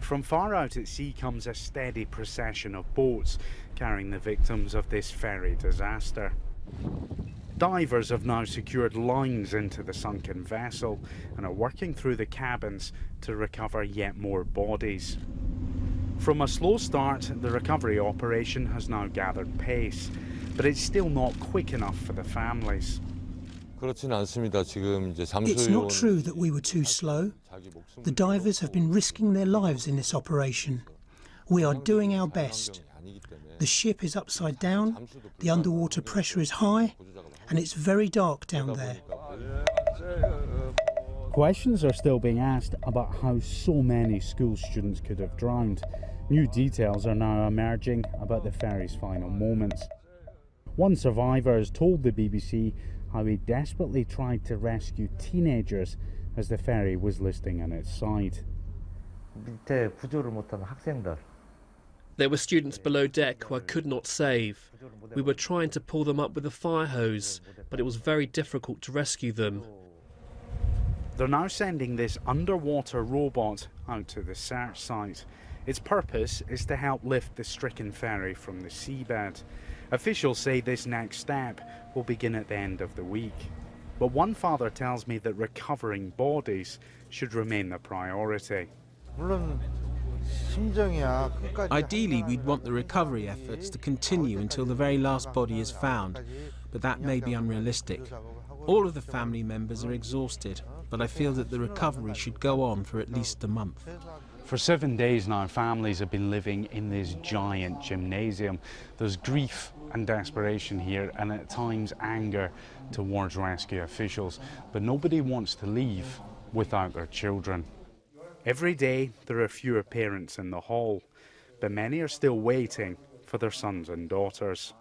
From far out at sea comes a steady procession of boats carrying the victims of this ferry disaster. Divers have now secured lines into the sunken vessel and are working through the cabins to recover yet more bodies. From a slow start, the recovery operation has now gathered pace, but it's still not quick enough for the families. It's not true that we were too slow. The divers have been risking their lives in this operation. We are doing our best. The ship is upside down, the underwater pressure is high, and it's very dark down there. Questions are still being asked about how so many school students could have drowned. New details are now emerging about the ferry's final moments. One survivor has told the BBC how he desperately tried to rescue teenagers as the ferry was listing on its side. There were students below deck who I could not save. We were trying to pull them up with a fire hose, but it was very difficult to rescue them. They're now sending this underwater robot out to the search site. Its purpose is to help lift the stricken ferry from the seabed. Officials say this next step will begin at the end of the week. But one father tells me that recovering bodies should remain the priority. Ideally, we'd want the recovery efforts to continue until the very last body is found, but that may be unrealistic. All of the family members are exhausted, but I feel that the recovery should go on for at least a month. For 7 days now, families have been living in this giant gymnasium. There's grief and desperation here, and at times anger towards rescue officials. But nobody wants to leave without their children. Every day there are fewer parents in the hall, but many are still waiting for their sons and daughters.